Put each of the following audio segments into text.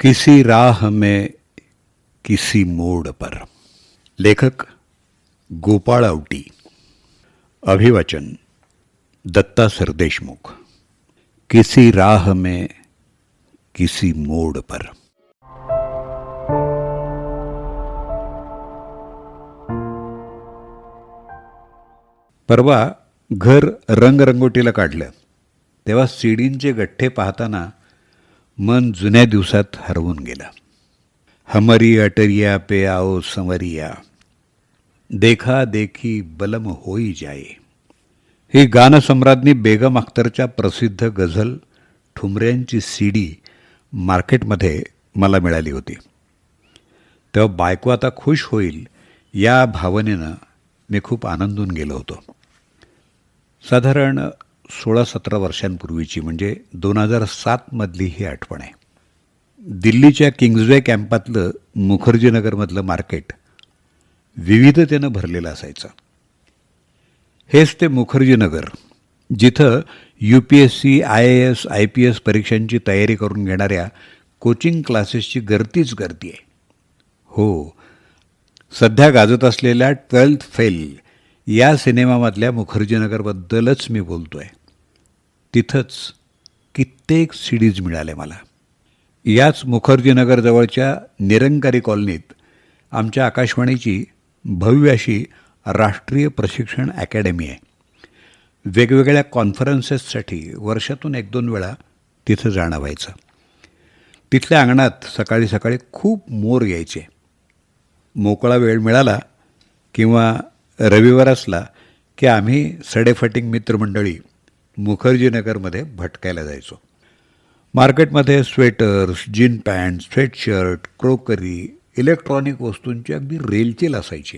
किसी राह में किसी मोड़ पर. लेखक गोपाळ आवटी. अभिवाचन दत्ता सरदेशमुख. किसी राह में किसी मोड़ पर. परवा घर रंगरंगोटीला काढलं तेव्हा सीडींचे गठ्ठे पाहताना मन जुन्या दिवसात हरवून गेलं. हमरी अटरिया पे आओ संवरिया, देखा देखी बलम होई जाए, ही गानसम्राज्ञी बेगम अख्तरच्या प्रसिद्ध गझल ठुमऱ्यांची सीडी मार्केटमध्ये मला मिळाली होती. तेव्हा बायको आता खुश होईल या भावनेनं मी खूप आनंदून गेलो होतो. साधारण 16-17 वर्षांपूर्वीची म्हणजे 2007मधली ही आठवण आहे. दिल्लीच्या किंग्जवे कॅम्पातलं मुखर्जीनगरमधलं मार्केट विविधतेनं भरलेलं असायचं. हेच ते मुखर्जीनगर जिथं UPSC, IAS, IPS परीक्षांची तयारी करून घेणाऱ्या कोचिंग क्लासेसची गर्दीच गर्दी आहे. हो, सध्या गाजत असलेल्या 12th फेल या सिनेमामधल्या मुखर्जीनगरबद्दलच मी बोलतो आहे. तिथंच कित्येक सीडीज मिळाल्या मला. याच मुखर्जीनगरजवळच्या निरंकारी कॉलनीत आमच्या आकाशवाणीची भव्य अशी राष्ट्रीय प्रशिक्षण अकॅडमी आहे. वेगवेगळ्या कॉन्फरन्सेससाठी वर्षातून 1-2 वेळा तिथं जाणं व्हायचं. तिथल्या अंगणात सकाळी सकाळी खूप मोर यायचे. मोकळा वेळ मिळाला किंवा रविवार असला की आम्ही सडेफटिंग मित्रमंडळी मुखर्जीनगरमध्ये भटकायला जायचो. मार्केटमध्ये sweaters, jean pant, sweatshirt, crockery, electronic वस्तूंची अगदी रेलचेल असायची.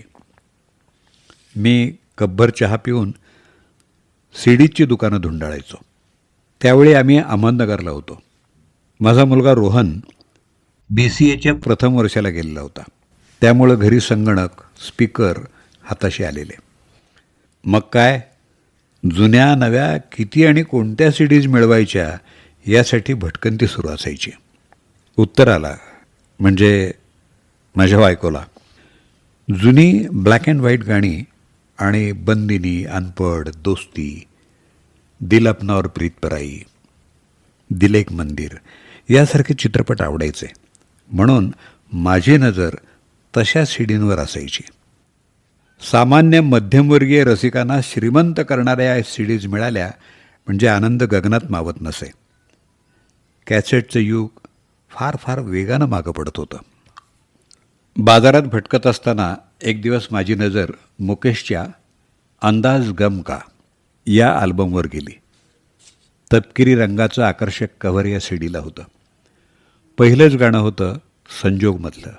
मी कपभर चहा पिऊन सीडीची दुकानं धुंडाळायचो. त्यावेळी आम्ही अहमदनगरला होतो. माझा मुलगा रोहन BCAच्या प्रथम वर्षाला गेलेला होता. त्यामुळं घरी संगणक, स्पीकर हाताशी आलेले. मग काय, जुन्या नव्या किती आणि कोणत्या सीडीज मिळवायच्या यासाठी भटकंती सुरू असायची. उत्तराला म्हणजे माझ्या बायकोला जुनी ब्लॅक अँड व्हाईट गाणी आणि बंदिनी, अनपढ, दोस्ती, दिल अपना और प्रीत पराई, दिल एक मंदिर यासारखे चित्रपट आवडायचे. म्हणून माझी नजर तशा सीडींवर असायची. सामान्य मध्यमवर्गीय रसिकांना श्रीमंत करणाऱ्या सीडीज मिळाल्या म्हणजे आनंद गगनात मावत नसे. कॅसेटचं युग फार फार वेगानं मागं पडत होतं. बाजारात भटकत असताना एक दिवस माझी नजर मुकेशच्या अंदाज गम का या अल्बमवर गेली. तपकिरी रंगाचं आकर्षक कव्हर या सीडीला होतं. पहिलंच गाणं होतं संजोगमधलं,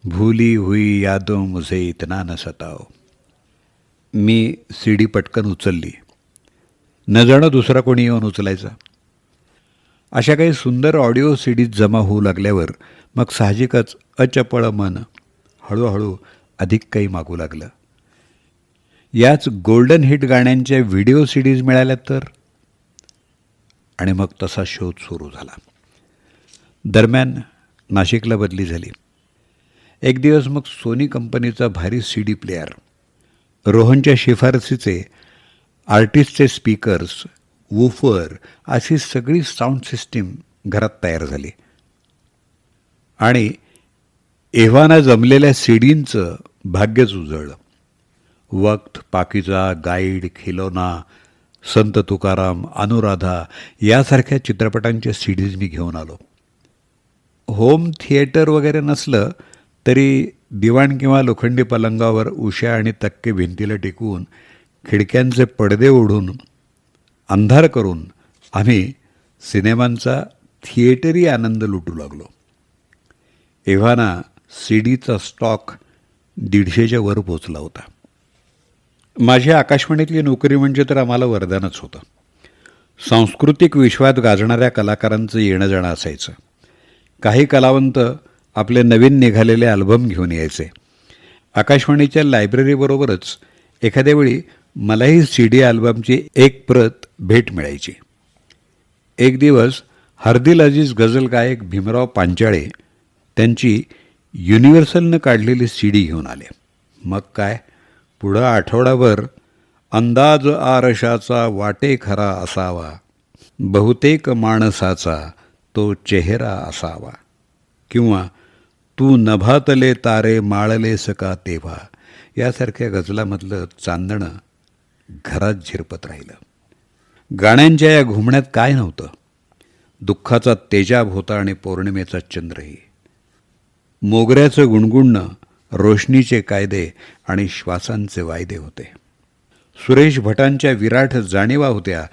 भूली हुई यादों मुझे इतना न सताओ. मी सीडी पटकन उचलली. न जाणं दुसरा कोणी येऊन उचलायचा. अशा काही सुंदर ऑडिओ सीडीज जमा होऊ लागल्यावर मग साहजिकच अचपळ मन हळूहळू अधिक काही मागू लागलं. याच गोल्डन हिट गाण्यांच्या व्हिडिओ सीडीज मिळाल्या तर, आणि मग तसा शोध सुरू झाला. दरम्यान नाशिकला बदली झाली. एक दिवस मग सोनी कंपनीचा भारी CD प्लेअर, रोहनच्या शिफारसीचे आर्टिस्टचे स्पीकर्स, वूफर अशी सगळी साऊंड सिस्टीम घरात तयार झाली. आणि एव्हाना जमलेल्या सीडींचं भाग्यच उजळलं. वक्त, पाकीजा, गाईड, खिलोना, संत तुकाराम, अनुराधा यासारख्या चित्रपटांच्या सीडीज मी घेऊन आलो. होम थिएटर वगैरे नसलं तरी दिवाण किंवा लोखंडी पलंगावर उश्या आणि तक्के भिंतीला टेकवून खिडक्यांचे पडदे ओढून अंधार करून आम्ही सिनेमांचा थिएटरी आनंद लुटू लागलो. एव्हाना सीडीचा स्टॉक 150च्या वर पोचला होता. माझी आकाशवाणीतली नोकरी म्हणजे तर आम्हाला वरदानच होतं. सांस्कृतिक विश्वात गाजणाऱ्या कलाकारांचं येणं जाणं असायचं. काही कलावंत आपले नवीन निघालेले अल्बम घेऊन यायचे. आकाशवाणीच्या लायब्ररीबरोबरच एखाद्या वेळी मलाही CD अल्बमची एक प्रत भेट मिळायची. एक दिवस हर्दिल अजीज गझल गायक भीमराव पांचाळे त्यांची युनिव्हर्सलनं काढलेली सीडी घेऊन आले. मग काय, पुढं आठवडाभर अंदाज आरशाचा वाटे खरा असावा, बहुतेक माणसाचा तो चेहरा असावा, किंवा तू नभातले तारे माळलेस का तेव्हा यासारख्या गझलामधलं चांदणं घरात झिरपत राहिलं. गाण्यांच्या या घुमण्यात काय नव्हतं. दुःखाचा तेजाब होता आणि पौर्णिमेचा चंद्रही. मोगऱ्याचं गुणगुणणं, रोशनीचे कायदे आणि श्वासांचे वायदे होते. सुरेश भटांच्या विराट जाणीवा होत्या.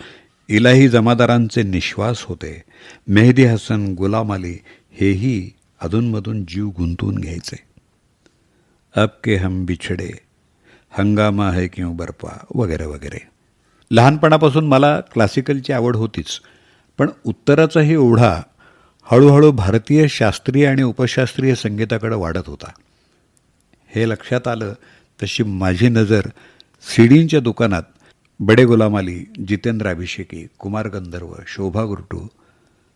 इलाही जमादारांचे निश्वास होते. मेहदी हसन, गुलाम अली हेही अधूनमधून जीव गुंतवून घ्यायचे. अब के हम बिछडे, हंगामा है क्यों बरपा वगैरे वगैरे. लहानपणापासून मला क्लासिकलची आवड होतीच, पण उत्तराचाही ओढा हळूहळू भारतीय शास्त्रीय आणि उपशास्त्रीय संगीताकडे वाढत होता. हे लक्षात आलं तशी माझी नजर सीडींच्या दुकानात बडे गुलाम अली, जितेंद्र अभिषेकी, कुमार गंधर्व, शोभा गुरटू,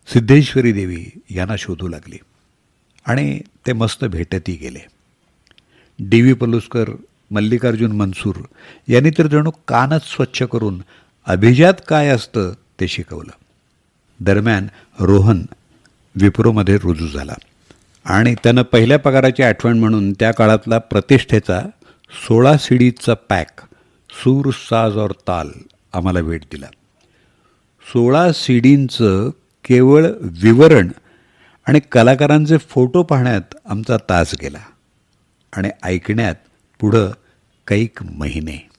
सिद्धेश्वरी देवी यांना शोधू लागली आणि ते मस्त भेटतही गेले. डी व्ही पलुस्कर, मल्लिकार्जुन मनसूर यांनी तर जणू कानच स्वच्छ करून अभिजात काय असतं ते शिकवलं. दरम्यान रोहन विप्रोमध्ये रुजू झाला आणि त्यानं पहिल्या पगाराची आठवण म्हणून त्या काळातला प्रतिष्ठेचा 16 सीडीचा पॅक सूर, साज और ताल आम्हाला भेट दिला. 16 सीडींचं केवळ विवरण आणि कलाकारांचे फोटो पाहण्यात आमचा तास गेला आणि ऐकण्यात पुढं कैक महिने.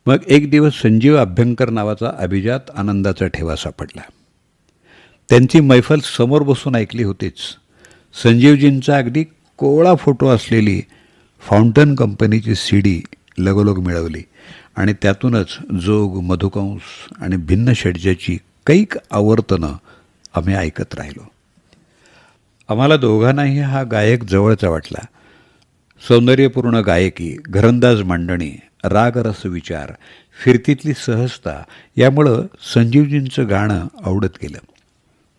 मग एक दिवस संजीव अभ्यंकर नावाचा अभिजात आनंदाचा ठेवा सापडला. त्यांची मैफल समोर बसून ऐकली होतीच. संजीवजींचा अगदी कोवळा फोटो असलेली फाउंटन कंपनीची सीडी लगोलग मिळवली आणि त्यातूनच जोग, मधुकंस आणि भिन्न षड्जाची कैक आवर्तनं आम्ही ऐकत राहिलो. आम्हाला दोघांनाही हा गायक जवळचा वाटला. सौंदर्यपूर्ण गायकी, घरंदाज मांडणी, रागरस विचार, फिरतीतली सहजता यामुळं संजीवजींचं गाणं आवडत गेलं.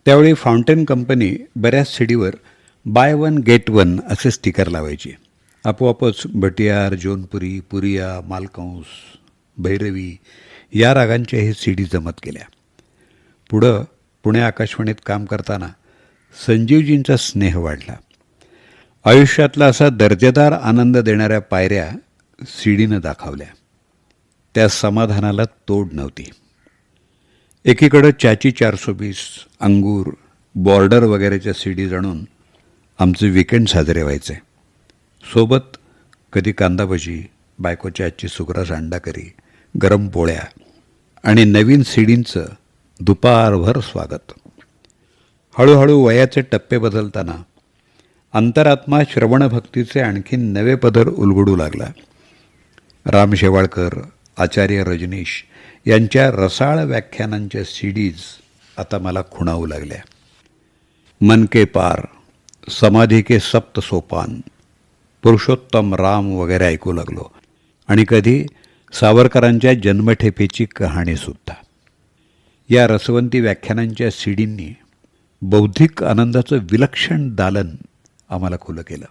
त्यावेळी फाउंटेन कंपनी बऱ्याच सीडीवर बाय वन गेट वन असे स्टिकर लावायची. आपोआपच भटियार, जोनपुरी, पुरिया, मालकंस, भैरवी या रागांच्याही सीडी जमत गेल्या. पुढं पुणे आकाशवाणीत काम करताना संजीवजींचा स्नेह वाढला. आयुष्यातला असा दर्जेदार आनंद देणाऱ्या पायऱ्या सीडीनं दाखवल्या. त्या समाधानाला तोड नव्हती. एकीकडं चाची 420, अंगूर, बॉर्डर वगैरेच्या सीडी आणून आमचे विकेंड साजरे व्हायचे. सोबत कधी कांदाभजी, बायकोच्या आजची सुग्रास अंडा करी, गरम पोळ्या आणि नवीन सीडींचं दुपारभर स्वागत. हळूहळू वयाचे टप्पे बदलताना अंतरात्मा श्रवणभक्तीचे आणखीन नवे पदर उलगडू लागला. राम शेवाळकर, आचार्य रजनीश यांच्या रसाळ व्याख्यानांच्या सीडीज आता मला खुणावू लागल्या. मन के पार, समाधी के सप्त सोपान, पुरुषोत्तम राम वगैरे ऐकू लागलो आणि कधी सावरकरांच्या जन्मठेपेची कहाणीसुद्धा. या रसवंती व्याख्यानांच्या सीडींनी बौद्धिक आनंदाचं विलक्षण दालन आम्हाला खुलं केलं.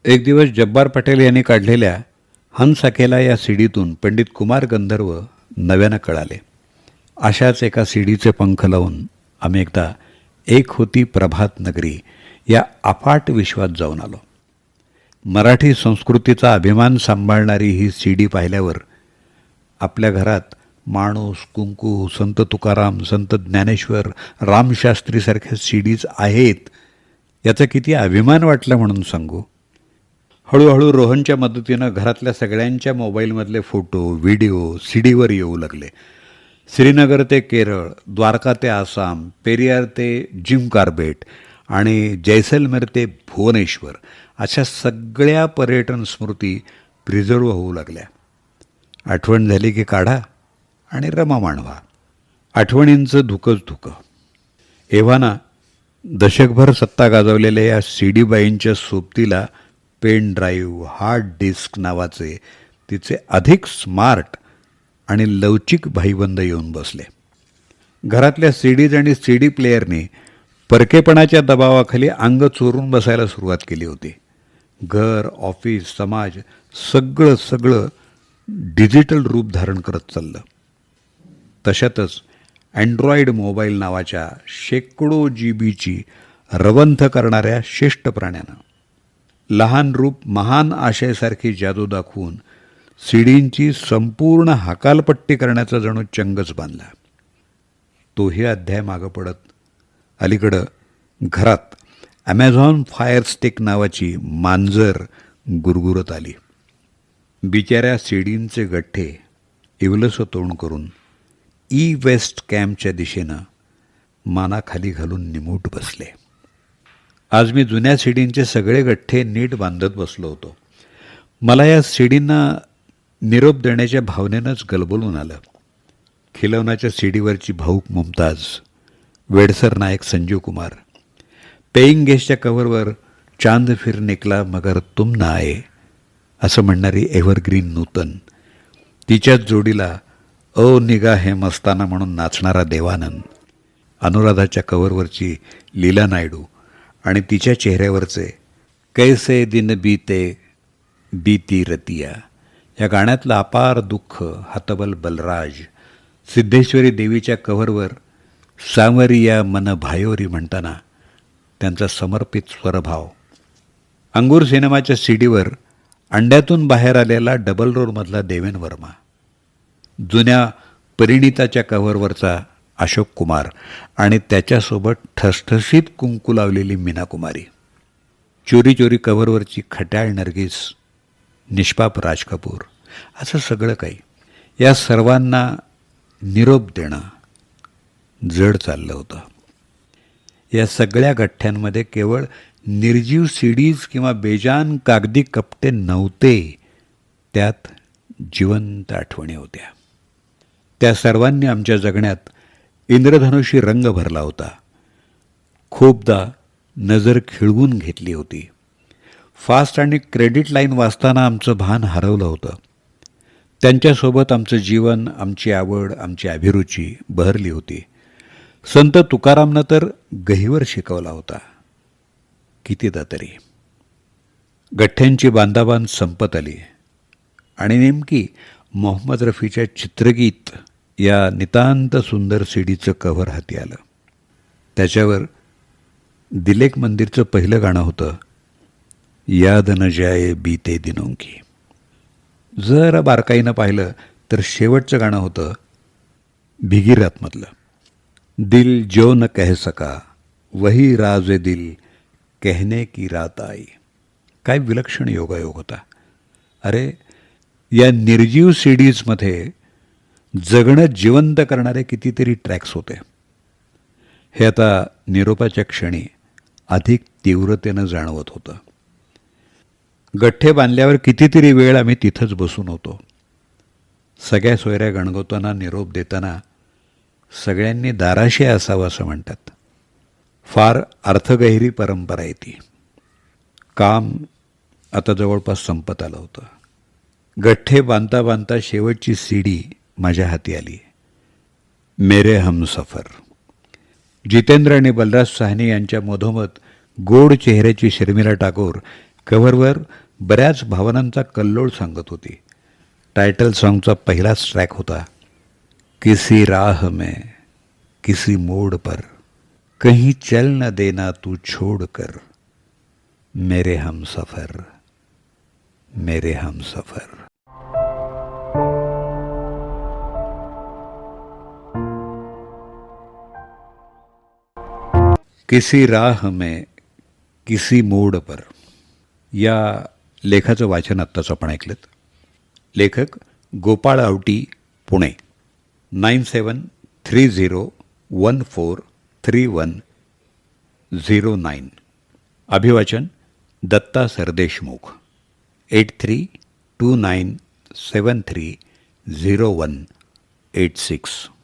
एक दिवस जब्बार पटेल यांनी काढलेल्या हंस अकेला या सीडीतून पंडित कुमार गंधर्व नव्यानं कळाले. अशाच एका सीडीचे पंख लावून आम्ही एकदा एक होती प्रभात नगरी या अफाट विश्वात जाऊन आलो. मराठी संस्कृतीचा अभिमान सांभाळणारी ही सीडी पाहिल्यावर आपल्या घरात माणूस, कुंकू, संत तुकाराम, संत ज्ञानेश्वर, रामशास्त्रीसारख्या सीडीज आहेत याचा किती अभिमान वाटला म्हणून सांगू. हळूहळू रोहनच्या मदतीनं घरातल्या सगळ्यांच्या मोबाईलमधले फोटो, व्हिडिओ सीडीवर येऊ लागले. श्रीनगर ते केरळ, द्वारका ते आसाम, पेरियार ते जिम कार्बेट आणि जैसलमेर ते भुवनेश्वर अशा सगळ्या पर्यटन स्मृती प्रिझर्व होऊ लागल्या. आठवण झाली की काढा आणि रमा मांडवा. आठवणींचं धुकंच धुकं. एव्हाना दशकभर सत्ता गाजवलेल्या या सीडी बाईंच्या सोबतीला पेन ड्राईव्ह, हार्ड डिस्क नावाचे तिचे अधिक स्मार्ट आणि लवचिक भाईबंद येऊन बसले. घरातल्या सीडीज आणि सीडी प्लेअरने परकेपणाच्या दबावाखाली अंग चोरून बसायला सुरुवात केली होती. घर, ऑफिस, समाज सगळं सगळं डिजिटल रूप धारण करत चाललं. तशातच अँड्रॉइड मोबाईल नावाच्या शेकडो जीबीची रवंथ करणाऱ्या शिष्ट प्राण्यानं लहान रूप महान आशयासारखी जादू दाखवून सीडींची संपूर्ण हकालपट्टी करण्याचा जणू चंगच बांधला. तोही अध्याय मागं पडत अलीकडं घरात ॲमेझॉन फायर स्टिक नावाची मांजर गुरगुरत आली. बिचाऱ्या सीडींचे गठ्ठे इवलसं तोंड करून ई वेस्ट कॅम्पच्या दिशेनं मानाखाली घालून निमूट बसले. आज मी जुन्या सीडींचे सगळे गठ्ठे नीट बांधत बसलो होतो. मला या सीडींना निरोप देण्याच्या भावनेनंच गलबलून आलं. खिलवण्याच्या सीडीवरची भाऊक मुमताज, वेडसर नायक संजीव कुमार, पेईंग गेस्टच्या कव्हरवर चांद फिर निकला मगर तुम ना आए असं म्हणणारी एव्हरग्रीन नूतन, तिच्याच जोडीला ओ निगाहे मस्ताना म्हणून नाचणारा देवानंद, अनुराधाच्या कव्हरवरची लीला नायडू आणि तिच्या चेहऱ्यावरचे कैसे दिन बीते बीती रतिया या गाण्यातलं अपार दुःख, हतबल बलराज, सिद्धेश्वरी देवीच्या कव्हरवर सावरिया मन भायोरी म्हणताना त्यांचा समर्पित स्वरभाव, अंगूर सिनेमाच्या सीडीवर अंड्यातून बाहेर आलेला डबल रोलमधला देवेन वर्मा, जुन्या परिणिताच्या कव्हरवरचा अशोक कुमार आणि त्याच्यासोबत ठसठशीत कुंकू लावलेली मीना कुमारी, चोरी चोरी कव्हरवरची खट्याळ नर्गिस, निष्पाप राज कपूर, असं सगळं काही. या सर्वांना निरोप देणं जड चाललं होतं. या सगळ्या गठ्ठ्यांमध्ये केवळ निर्जीव सीडीज किंवा बेजान कागदी कपटे नव्हते, त्यात जिवंत आठवणी होत्या. त्या सर्वांनी आमच्या जगण्यात इंद्रधनुषी रंग भरला होता. खूपदा नजर खिळवून घेतली होती. फास्ट आणि क्रेडिट लाईन वाचताना आमचं भान हरवलं होतं. त्यांच्यासोबत आमचं जीवन, आमची आवड, आमची अभिरुची बहरली होती. संत तुकारामनं तर गहिवर शिकवला होता. कितीदा तरी गठ्ठ्यांची बांधाबांध संपत आली आणि नेमकी मोहम्मद रफीच्या चित्रगीत या नितांत सुंदर सीडीचं कव्हर हाती आलं. त्याच्यावर दिलेक मंदिरचं पहिलं गाणं होतं, याद न जाए बीते दिनों की. जरा बारकाईनं पाहिलं तर शेवटचं गाणं होतं भिगी रातमधलं, दिल जो न कह सका वही राज दिल कहने की रात आई. काय विलक्षण योगायोग होता. अरे, या निर्जीव सीडीजमध्ये जगणं जिवंत करणारे कितीतरी ट्रॅक्स होते. हे आता निरोपाच्या क्षणी अधिक तीव्रतेनं जाणवत होतं. गठ्ठे बांधल्यावर कितीतरी वेळ आम्ही तिथंच बसून होतो. सगळ्या सोयऱ्या गणगवताना, निरोप देताना सगळ्यांनी दाराशी असावं असं म्हणतात. फार अर्थगहिरी परंपरा आहे ती. काम आता जवळपास संपत आलं होतं. गठ्ठे बांधता बांधता शेवटची सीडी माझ्या हाती आली, मेरे हमसफर. जितेंद्र आणि बलराज साहनी यांच्या मधोमध गोड चेहऱ्याची शर्मिला टागोर कव्हरवर बऱ्याच भावनांचा कल्लोळ सांगत होती. टायटल सॉन्गचा पहिलाच ट्रॅक होता, किसी राह में किसी मोड़ पर कहीं चल न देना तू छोड़ कर, मेरे हमसफर मेरे हमसफर. किसी राह में किसी मोड पर या लेखाचं वाचन आत्ताच आपण ऐकलं. लेखक गोपाळ आवटी, पुणे. 9730143109. अभिवाचन दत्ता सरदेशमुख. 8329730186.